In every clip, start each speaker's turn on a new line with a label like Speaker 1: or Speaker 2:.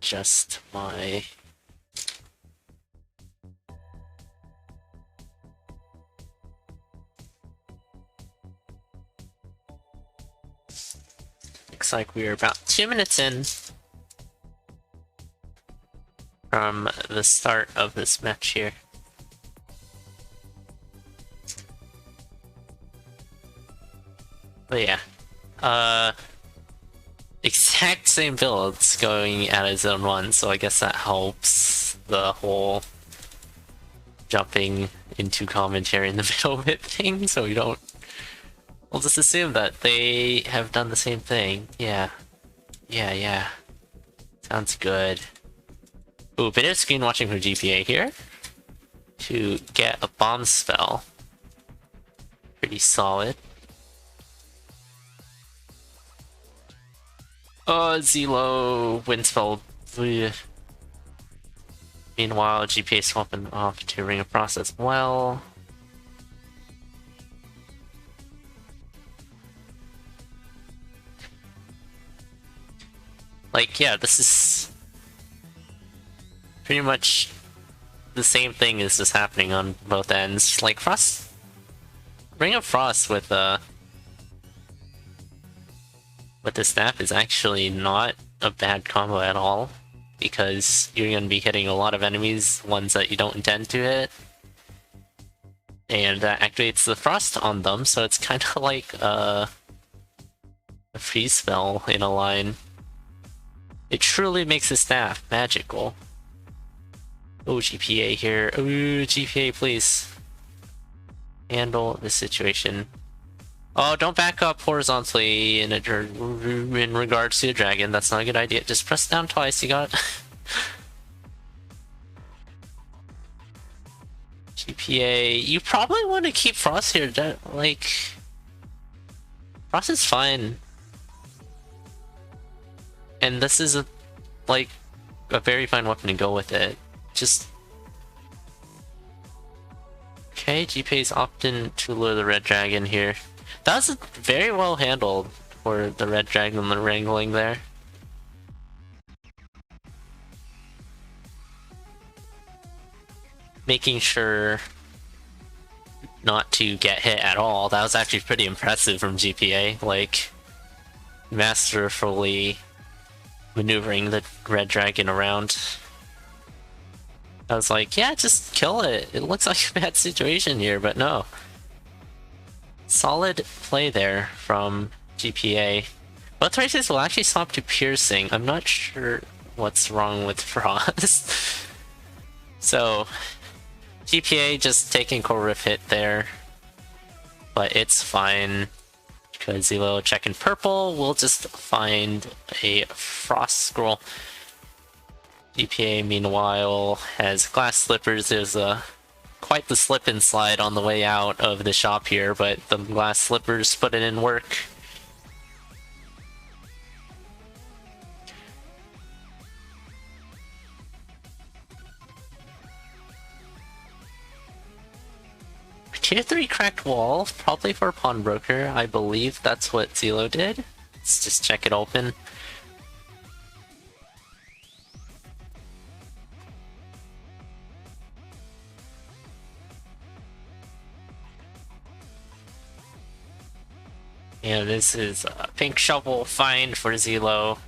Speaker 1: adjust my... Looks like we are about 2 minutes in from the start of this match here. But yeah, exact same builds going at a zone 1, so I guess that helps the whole jumping into commentary in the middle of it thing, so we don't... We'll just assume that they have done the same thing. Yeah. Sounds good. Ooh, bit of screen watching from GPA here to get a bomb spell. Pretty solid. Oh, ZELLLOO, wind spell. Ugh. Meanwhile, GPA swapping off to Ring of Frost as well. Like, yeah, this is pretty much the same thing is just happening on both ends. Like, Frost... Ring of Frost with the snap is actually not a bad combo at all, because you're going to be hitting a lot of enemies, ones that you don't intend to hit, and that activates the frost on them, so it's kind of like a freeze spell in a line. It truly makes the staff magical. Oh, GPA here. Oh, GPA, please. Handle this situation. Oh, don't back up horizontally in regards to a dragon. That's not a good idea. Just press down twice. You got it. GPA. You probably want to keep Frost here. Like, Frost is fine. And this is a very fine weapon to go with it. Just... Okay, GPA's opting to lure the red dragon here. That was very well handled for the red dragon wrangling there. Making sure not to get hit at all. That was actually pretty impressive from GPA. Like, masterfully maneuvering the red dragon around. I was like, yeah, just kill it. It looks like a bad situation here, but no. Solid play there from GPA. Both races will actually swap to piercing. I'm not sure what's wrong with Frost. So, GPA just taking core riff hit there. But it's fine. Because ZELLLOO checking purple, we'll just find a Frost Scroll. GPA, meanwhile, has glass slippers. There's quite the slip and slide on the way out of the shop here, but the glass slippers put it in work. Tier 3 cracked wall, probably for Pawnbroker. I believe that's what ZELLLOO did. Let's just check it open. Yeah, this is a pink shovel find for ZELLLOO.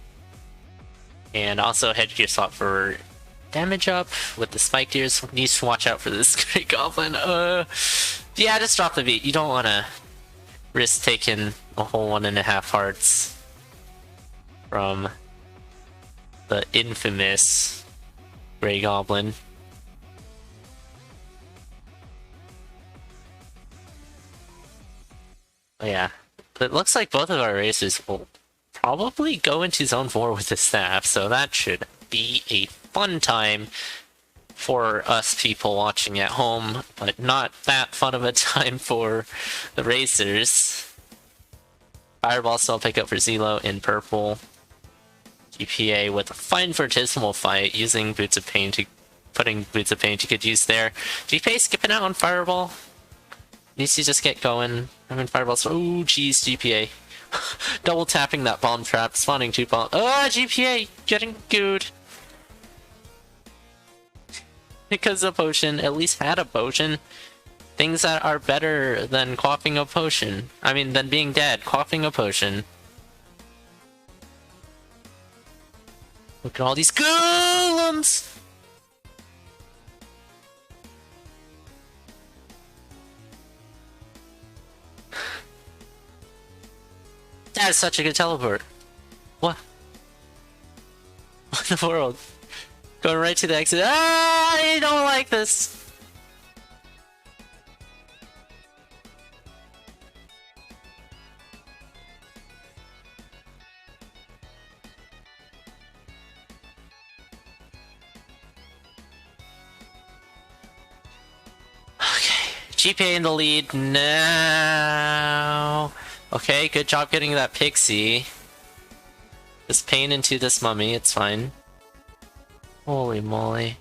Speaker 1: And also headgear swap for damage up with the spiked ears. Needs to watch out for this great goblin. Yeah, just drop the beat. You don't want to risk taking a whole 1.5 hearts from the infamous Grey Goblin. But yeah, it looks like both of our races will probably go into Zone 4 with the staff, so that should be a fun time for us people watching at home, but not that fun of a time for the racers. Fireball still pick up for ZELLLOO in purple. GPA with a fine vertissimal fight using Boots of Pain to putting Boots of Pain to good use there. GPA skipping out on Fireball. Needs to just get going. I mean, Fireball's... Oh, jeez, GPA. Double tapping that bomb trap, spawning 2 bombs. Oh, GPA getting good. because a potion at least had a potion. Things that are better than quaffing a potion. I mean, than being dead, quaffing a potion. Look at all these golems! That is such a good teleport. What? What in the world? Going right to the exit. Ah, I don't like this. Okay, GPA in the lead now. Okay, good job getting that pixie. Just pain into this mummy, it's fine. Holy moly.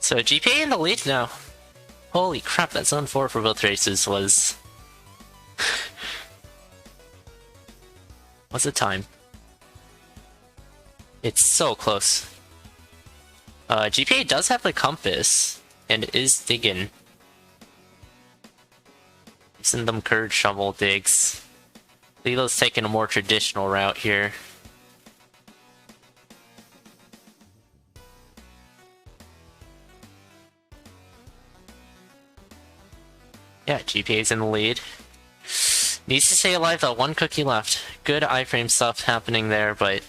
Speaker 1: So GPA in the lead now. Holy crap, that zone 4 for both races was... What's the time? It's so close. GPA does have the compass, and is digging. Using them curved shovel digs. Lilo's taking a more traditional route here. Yeah, GPA's in the lead. Needs to stay alive though, one cookie left. Good iframe stuff happening there, but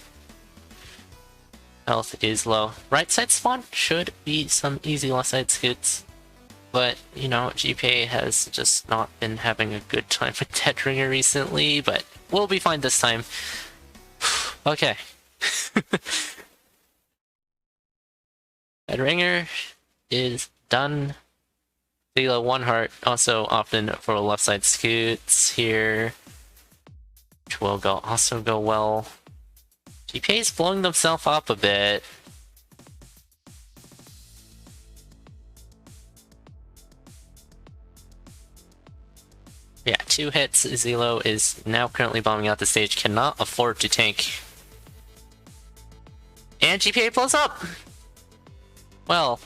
Speaker 1: health is low. Right side spawn should be some easy left side skits. But, you know, GPA has just not been having a good time with Dead Ringer recently, but we'll be fine this time. Okay. Dead Ringer is done. Zelo 1 heart, also often for left side scoots here, which will also go well. GPA is blowing themselves up a bit. Yeah, 2 hits. Zelo is now currently bombing out the stage, cannot afford to tank. And GPA blows up! Well...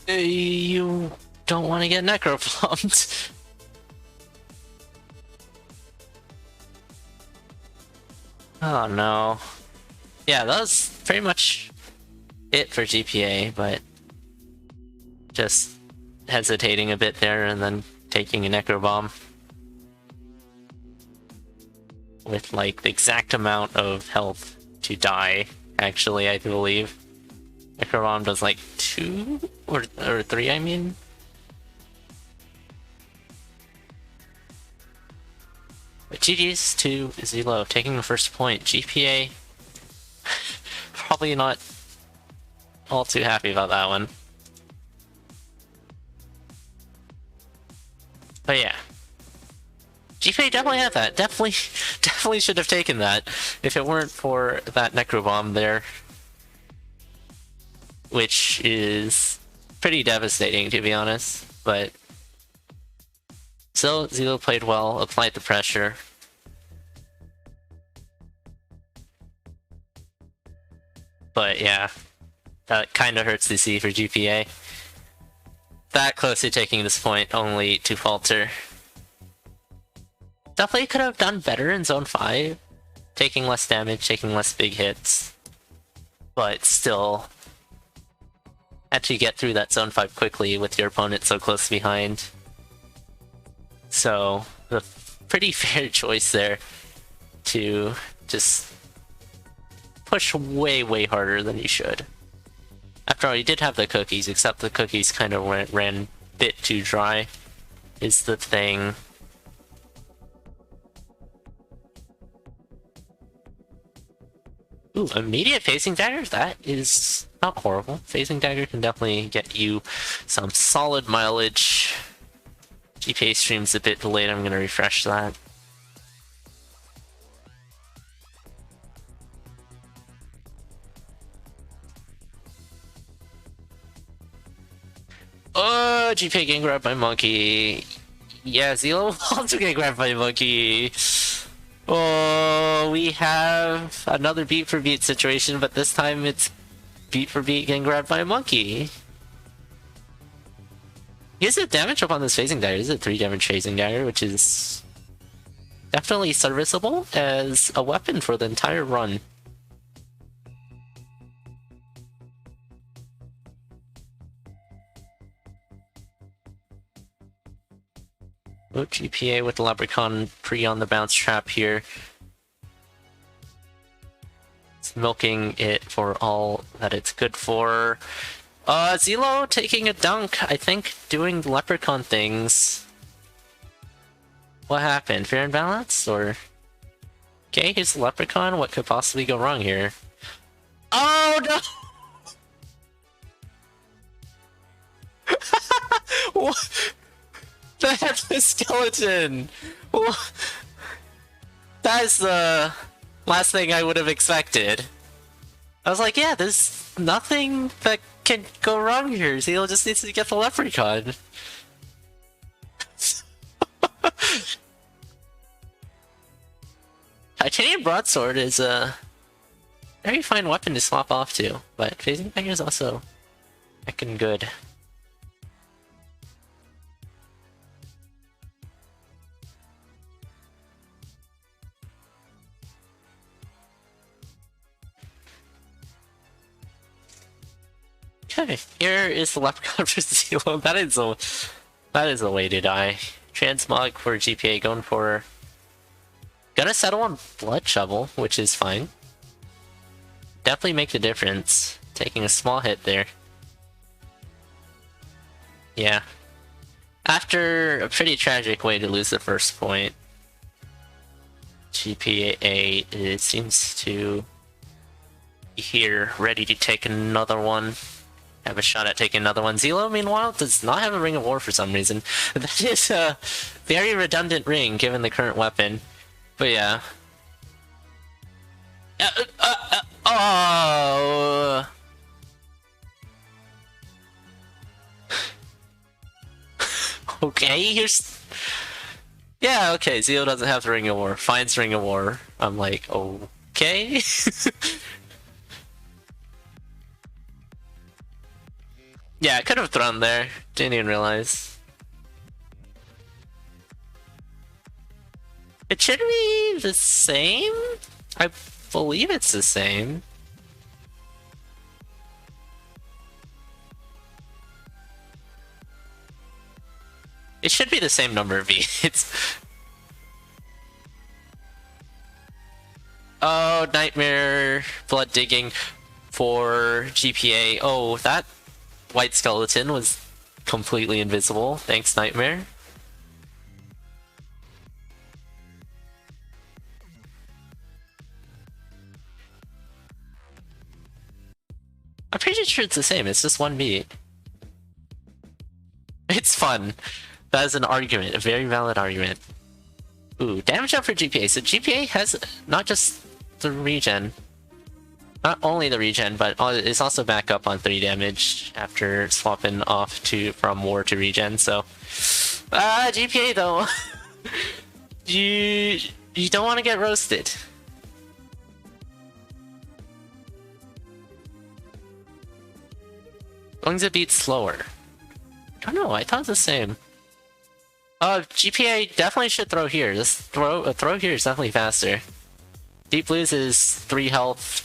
Speaker 1: you don't want to get necroplumped. Oh no. Yeah, that was pretty much it for GPA, but just hesitating a bit there and then taking a necro bomb. With like the exact amount of health to die, actually, I believe. Necrobomb does like 2 or 3, I mean. But GG's to Zelo taking the first point. GPA probably not all too happy about that one. But yeah. GPA definitely had that. Definitely should have taken that if it weren't for that Necrobomb there. Which is pretty devastating, to be honest, but still, Zelo played well, applied the pressure. But yeah, that kind of hurts to see for GPA. That close to taking this point, only to falter. Definitely could have done better in Zone 5, taking less damage, taking less big hits, but still... had to get through that Zone 5 quickly with your opponent so close behind. So, a pretty fair choice there to just push way harder than you should. After all, you did have the cookies, except the cookies kind of ran a bit too dry, is the thing. Ooh, immediate phasing dagger? That is not horrible. Phasing dagger can definitely get you some solid mileage. GPA stream's a bit delayed, I'm gonna refresh that. Oh, GPA getting grabbed by monkey. Yeah, ZELLLOO also getting grabbed by monkey. Oh, we have another beat for beat situation, but this time it's beat for beat getting grabbed by a monkey. He has a damage up on this phasing dagger. This is a 3 damage phasing dagger, which is definitely serviceable as a weapon for the entire run. Oh, GPA with the Leprechaun pre on the bounce trap here. It's milking it for all that it's good for. ZELLLOO taking a dunk, I think doing Leprechaun things. What happened? Fair and balanced? Or... Okay, here's the Leprechaun. What could possibly go wrong here? Oh no! What? The headless skeleton! What? That is the last thing I would have expected. I was like, yeah, there's nothing that can go wrong here. ZELLLOO just needs to get the Leprechaun. Titanium Broadsword is a very fine weapon to swap off to, but Phasing Dagger is also heckin' good. Okay, here is the Leprechaun for ZELLLOO. That is the way to die. Transmog for GPA, going for... Gonna settle on Blood Shovel, which is fine. Definitely make the difference. Taking a small hit there. Yeah. After a pretty tragic way to lose the first point, GPA seems to be here, ready to take another one. Have a shot at taking another one. ZELLLOO, meanwhile, does not have a Ring of War for some reason. That is a very redundant ring, given the current weapon. But yeah. Oh. Okay, here's... Yeah, okay, ZELLLOO doesn't have the Ring of War. Finds Ring of War. I'm like, okay. Yeah, I could have thrown there. Didn't even realize. It should be the same? I believe it's the same. It should be the same number of beats. Oh, Nightmare Blood Digging for GPA. Oh, that white skeleton was completely invisible. Thanks, Nightmare. I'm pretty sure it's the same. It's just one beat. It's fun. That is an argument. A very valid argument. Ooh, damage up for GPA. So GPA has not just the regen. Not only the regen, but it's also back up on 3 damage after swapping off from war to regen, so... GPA though! You don't want to get roasted. Going's a beat slower. I don't know, I thought it was the same. GPA definitely should throw here. This throw here is definitely faster. Deep Blues is 3 health,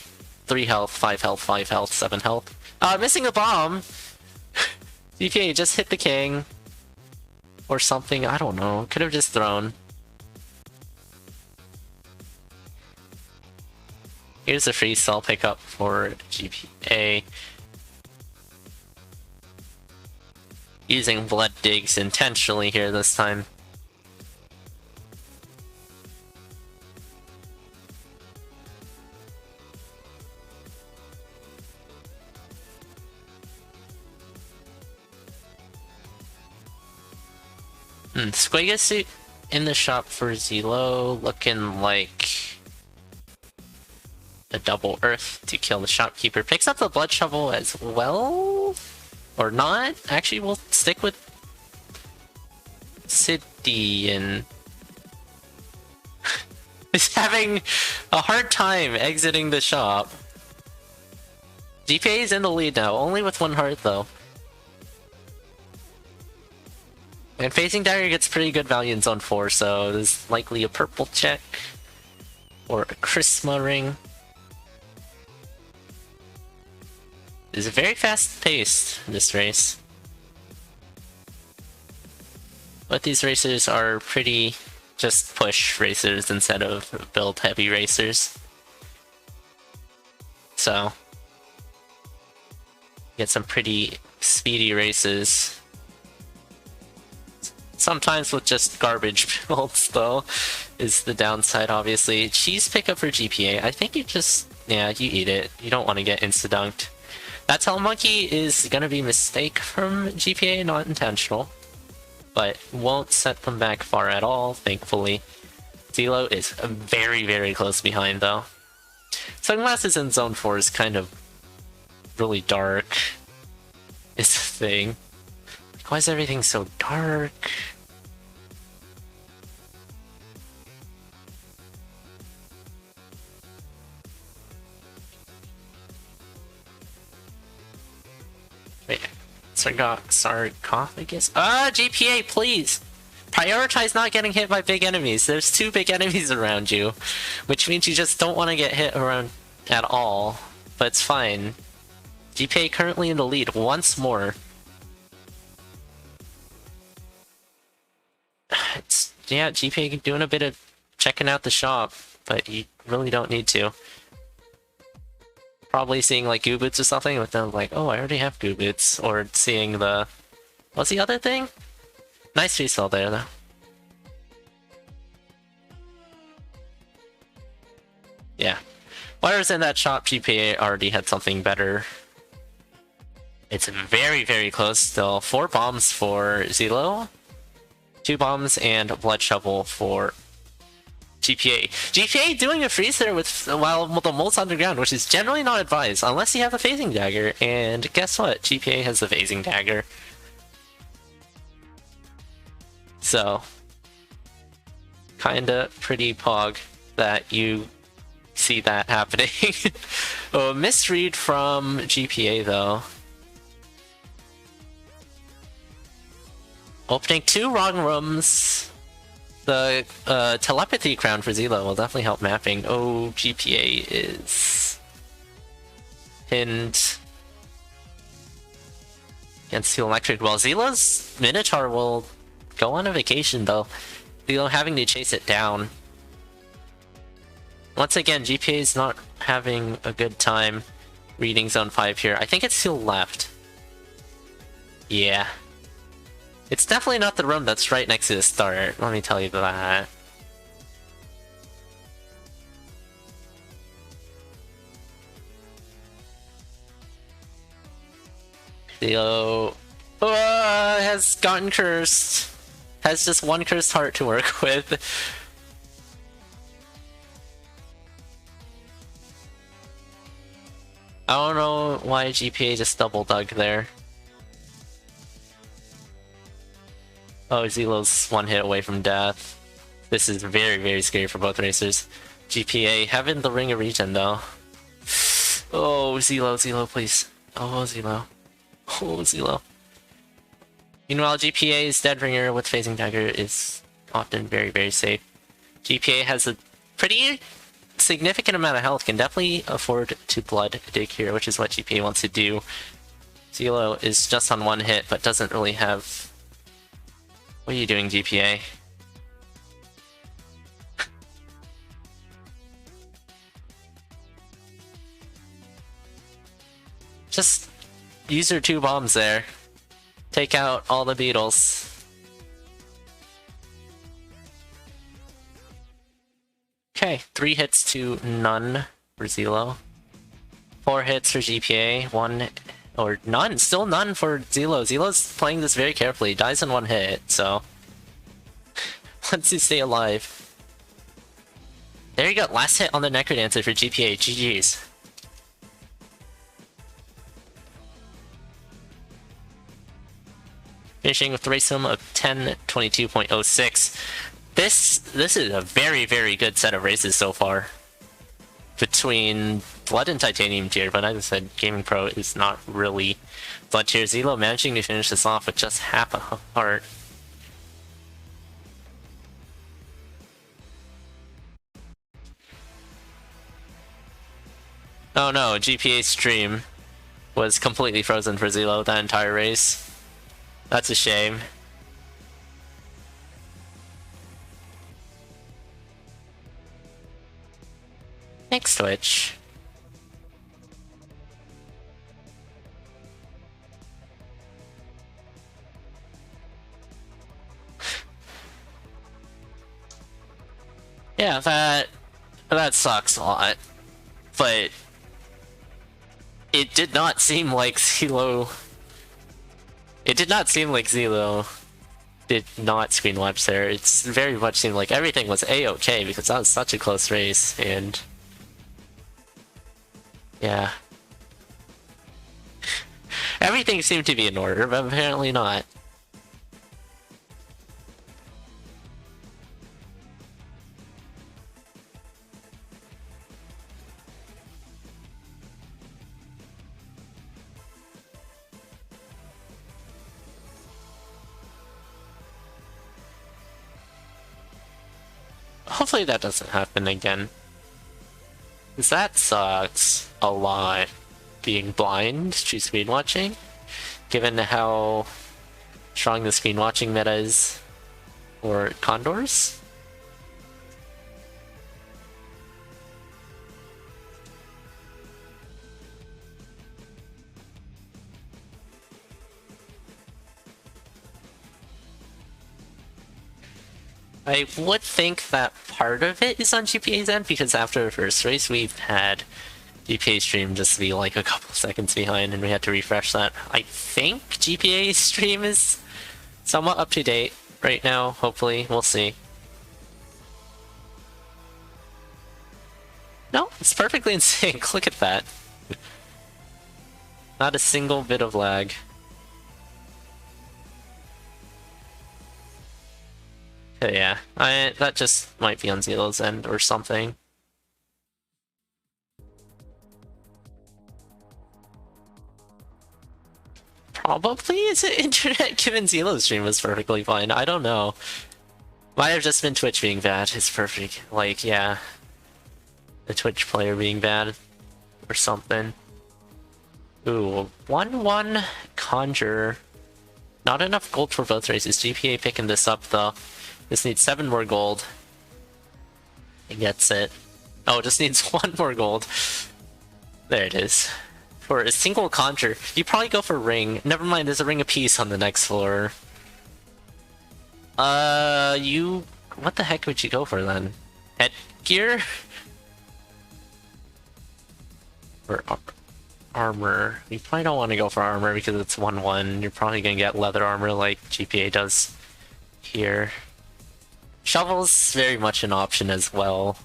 Speaker 1: 3 health, 5 health, 5 health, 7 health. Missing a bomb! GPA just hit the king. Or something, I don't know. Could have just thrown. Here's a free cell pickup for GPA. Using Blood Digs intentionally here this time. Squigga suit in the shop for ZELLLOO, looking like a double earth to kill the shopkeeper. Picks up the blood shovel as well? Or not? Actually, we'll stick with City and is having a hard time exiting the shop. GPA is in the lead now, only with 1 heart though. And Phasing Dagger gets pretty good value in Zone 4, so there's likely a purple check or a Christmas ring. It's very fast paced, this race. But these racers are pretty just push racers instead of build heavy racers. So, get some pretty speedy races. Sometimes with just garbage builds though, is the downside obviously. Cheese pickup for GPA, I think you just, yeah, you eat it. You don't want to get insta-dunked. That Telemonkey is gonna be a mistake from GPA, not intentional. But won't set them back far at all, thankfully. ZELLLOO is very, very close behind though. Sunglasses in Zone 4 is kind of really dark, is the thing. Why is everything so dark? Wait, sarcophagus? GPA, please! Prioritize not getting hit by big enemies. There's 2 big enemies around you, which means you just don't want to get hit around at all. But it's fine. GPA currently in the lead once more. Yeah, GPA doing a bit of checking out the shop, but you really don't need to. Probably seeing like goo boots or something with them like, oh, I already have goo boots, or seeing the... What's the other thing? Nice resell there though. Yeah. Whatever's in that shop, GPA already had something better. It's very, very close still. 4 bombs for ZELLLOO. 2 bombs and a blood shovel for GPA. GPA doing a freeze there while the mole's underground, which is generally not advised unless you have a phasing dagger. And guess what? GPA has the phasing dagger. So, kinda pretty pog that you see that happening. Oh, misread from GPA though. Opening 2 wrong rooms. The telepathy crown for ZELLLOO will definitely help mapping. Oh, GPA is pinned against the electric. Well, ZELLOO's Minotaur will go on a vacation though. ZELLLOO having to chase it down. Once again, GPA is not having a good time reading Zone 5 here. I think it's still left. Yeah. It's definitely not the room that's right next to the start, let me tell you that. ZELLLOO has gotten cursed. Has just 1 cursed heart to work with. I don't know why GPA just double dug there. Oh, ZELLLOO's 1 hit away from death. This is very, very scary for both racers. GPA having the ring of regen though. Oh, ZELLLOO, please. Oh, ZELLLOO. Oh, ZELLLOO. Meanwhile, GPA's dead ringer with phasing dagger is often very, very safe. GPA has a pretty significant amount of health, can definitely afford to blood dig here, which is what GPA wants to do. ZELLLOO is just on 1 hit, but doesn't really have... What are you doing, GPA? Just use your 2 bombs there. Take out all the beetles. Okay, 3 hits to none for ZELLLOO. 4 hits for GPA, 1 or none, still none for ZELLLOO. ZELLLOO's playing this very carefully, dies in 1 hit, so once you stay alive. There you go, last hit on the Necrodancer for GPA, GG's. finishing with the race sum of 10:22.06. This is a very, very good set of races so far between Blood and Titanium tier, but as I said, Gaming Pro is not really Blood tier. ZELLLOO managing to finish this off with just half a heart. Oh no, GPA stream was completely frozen for ZELLLOO that entire race. That's a shame. Next Twitch. Yeah, that sucks a lot. But it did not seem like ZELLLOO. It did not seem like ZELLLOO did not screen watch there. It's very much seemed like everything was a-okay because that was such a close race, and yeah. Everything seemed to be in order, but apparently not. Hopefully that doesn't happen again. Because that sucks a lot, being blind to screen watching, given how strong the screen watching meta is for CoNDORs. I would think that part of it is on GPA's end, because after the first race we've had GPA stream just be like a couple seconds behind and we had to refresh that. I think GPA stream is somewhat up to date right now, hopefully, we'll see. No, it's perfectly in sync, look at that. Not a single bit of lag. Yeah, that just might be on ZELLLOO's end or something. Probably is it internet, given ZELLLOO's stream was perfectly fine. I don't know. Might have just been Twitch being bad. It's perfect. Like, yeah. The Twitch player being bad. Or something. Ooh, 1-1 Conjure. Not enough gold for both races. GPA picking this up though. This needs 7 more gold. It gets it. Oh, it just needs 1 more gold. There it is. For a single conjure, you probably go for ring. Never mind, there's a ring of peace on the next floor. What the heck would you go for then? Headgear? Or armor? You probably don't want to go for armor because it's 1-1. You're probably gonna get leather armor like GPA does here. Shovel's very much an option as well.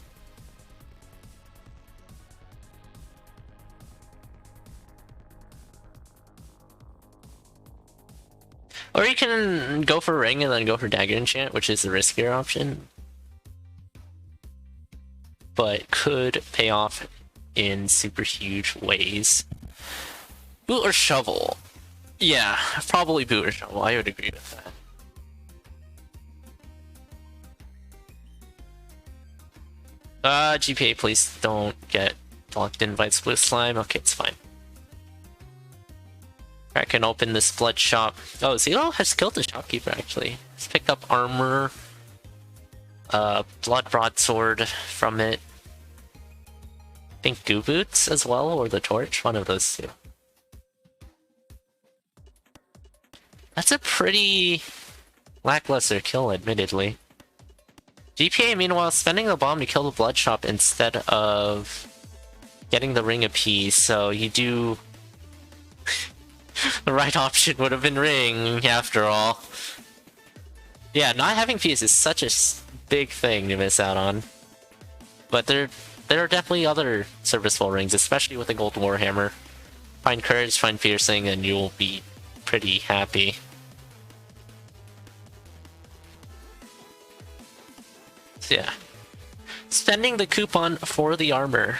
Speaker 1: Or you can go for ring and then go for dagger enchant, which is the riskier option. But could pay off in super huge ways. Boot or shovel? Yeah, probably boot or shovel. I would agree with that. GPA, please don't get blocked in by blue slime. Okay, it's fine. I can open this blood shop. Oh, ZELLLOO has killed the shopkeeper actually. He's picked up armor, blood broadsword from it. I think goo boots as well, or the torch, one of those two. That's a pretty lackluster kill, admittedly. GPA, meanwhile, spending the bomb to kill the blood shop instead of getting the ring of peace, so you do... The right option would have been ring, after all. Yeah, not having peace is such a big thing to miss out on. But there are definitely other serviceable rings, especially with the gold warhammer. Find courage, find piercing, and you'll be pretty happy. So yeah. Spending the coupon for the armor.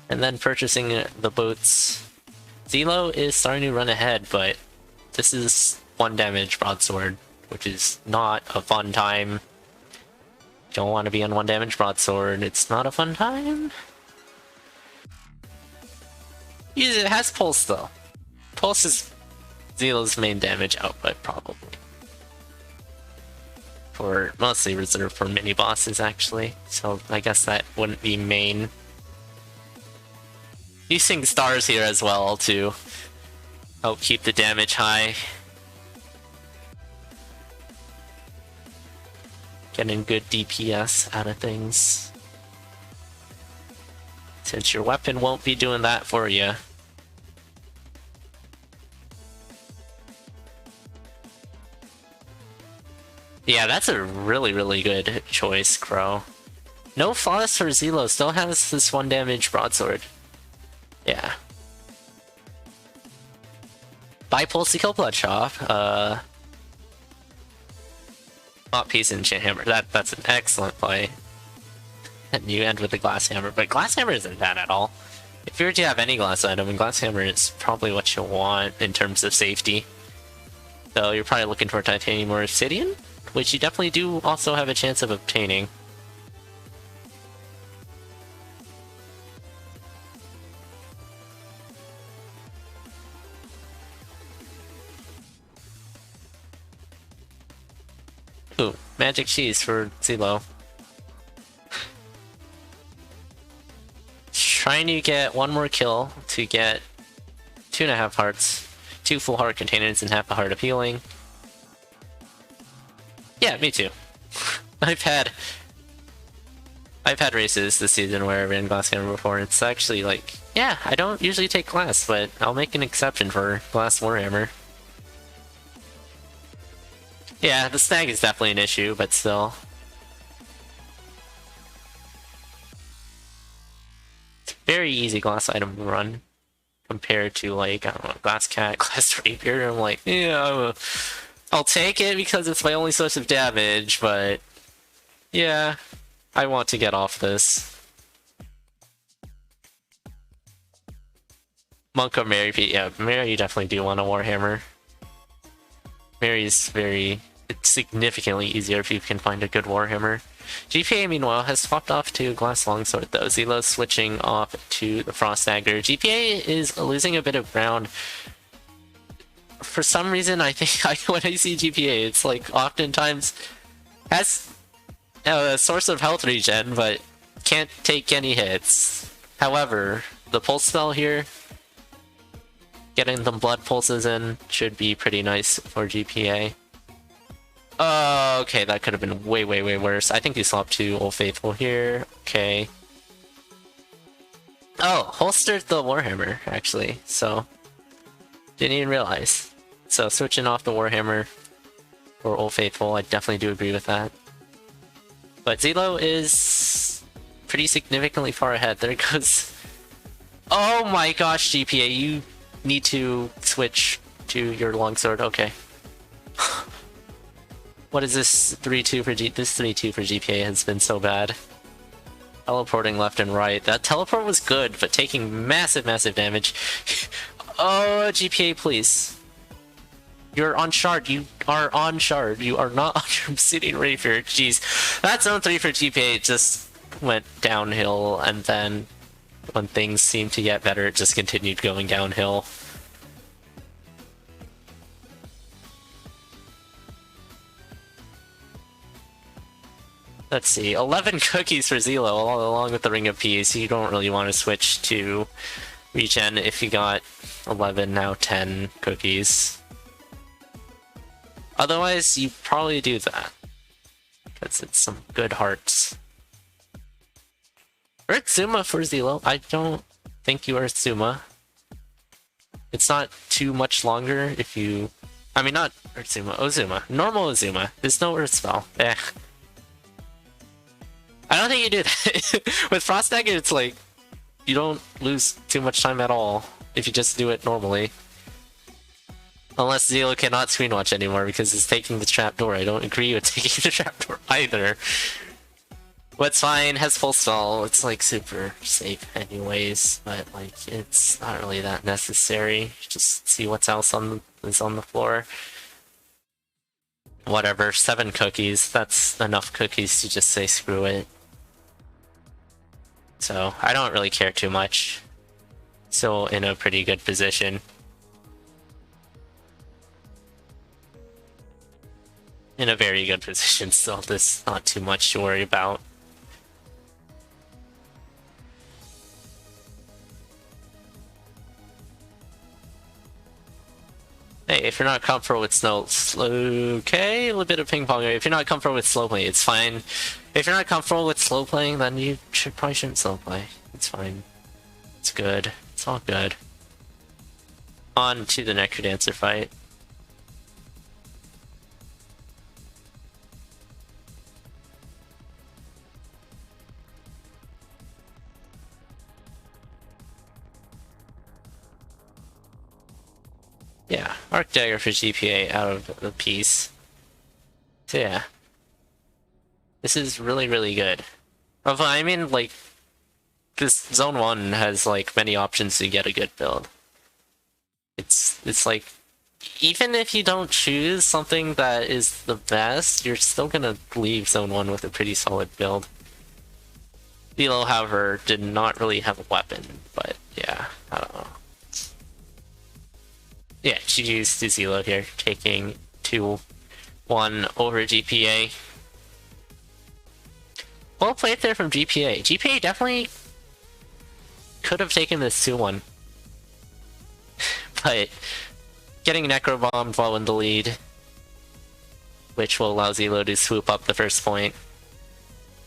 Speaker 1: And then purchasing the boots. ZELLLOO is starting to run ahead, but this is 1 damage broadsword, which is not a fun time. Don't want to be on 1 damage broadsword. It's not a fun time. It has pulse though. Pulse is ZELLLOO's main damage output, probably. For mostly reserved for mini bosses, actually. So I guess that wouldn't be main. Using stars here as well to help keep the damage high. Getting good DPS out of things. Since your weapon won't be doing that for you. Yeah, that's a really, really good choice, Crow. No flawless for ZELLLOO, still has this 1 damage broadsword. Yeah. Buy Pulse to kill Bloodshot. Not Piece and Enchant Hammer. That's an excellent play. And you end with the Glass Hammer, but Glass Hammer isn't bad at all. If you were to have any glass item, and Glass Hammer is probably what you want in terms of safety. So you're probably looking for Titanium or Obsidian, which you definitely do also have a chance of obtaining. Ooh, magic cheese for ZELLLOO. Trying to get 1 more kill to get 2.5 hearts, 2 full heart containers and half a heart of healing. Yeah, me too. I've had races this season where I've ran Glass Hammer before, and it's actually like, yeah, I don't usually take glass, but I'll make an exception for Glass Warhammer. Yeah, the snag is definitely an issue, but still. It's a very easy glass item to run compared to, like, I don't know, Glass Cat, Glass Rapier. I'm like, yeah, I'll take it because it's my only source of damage, but yeah, I want to get off this. Monk or Mary, yeah, Mary you definitely do want a Warhammer. Mary's it's significantly easier if you can find a good Warhammer. GPA, meanwhile, has swapped off to Glass Longsword, though. ZELLLOO switching off to the Frost Dagger. GPA is losing a bit of ground. For some reason, I think when I see GPA, it's like oftentimes has a source of health regen, but can't take any hits. However, the pulse spell here, getting them blood pulses in, should be pretty nice for GPA. Oh, okay, that could have been way, way, way worse. I think he swapped to Old Faithful here. Okay. Oh, holstered the Warhammer, actually, so didn't even realize. So switching off the Warhammer for Old Faithful, I definitely do agree with that. But ZELLLOO is pretty significantly far ahead. There goes... Oh my gosh, GPA, you need to switch to your longsword. Okay. What is this 3-2 for this 3-2 for GPA has been so bad. Teleporting left and right. That teleport was good, but taking massive, massive damage. Oh, GPA, please. You're on shard. You are on shard. You are not on your Obsidian Rapier. Jeez. That zone 3 for GPA just went downhill, and then when things seemed to get better, it just continued going downhill. Let's see, 11 cookies for ZELLLOO along with the Ring of Peace. You don't really want to switch to regen if you got 11, now 10 cookies. Otherwise, you probably do that, because it's some good hearts. Urtsuma for ZELLLOO. I don't think you Urtsuma. It's not too much longer if you... I mean, not Urtsuma, Ozuma. Normal Ozuma. There's no Earth spell. Eh. I don't think you do that. With Frost Dagger, it's like, you don't lose too much time at all if you just do it normally. Unless ZELLLOO cannot screen watch anymore because it's taking the trapdoor. I don't agree with taking the trapdoor either. What's fine, has full stall, it's like super safe anyways, but like it's not really that necessary. Just see what's else is on the floor. Whatever, 7 cookies, that's enough cookies to just say screw it. So I don't really care too much. Still in a pretty good position. In a very good position still, there's not too much to worry about. Hey, if you're not comfortable with okay, a little bit of ping pong. If you're not comfortable with slow play, it's fine. If you're not comfortable with slow playing, then you probably shouldn't slow play. It's fine. It's good. It's all good. On to the Necrodancer fight. Yeah, Arc Dagger for GPA out of the piece. So yeah. This is really, really good. Although, I mean, like, this Zone 1 has, like, many options to get a good build. It's like, even if you don't choose something that is the best, you're still gonna leave Zone 1 with a pretty solid build. ZELLLOO, however, did not really have a weapon, but yeah, I don't know. Yeah, GG's to ZELLLOO here, taking 2-1 over GPA. Well played there from GPA. GPA definitely could have taken this 2-1. But getting Necrobombed while in the lead, which will allow ZELLLOO to swoop up the first point.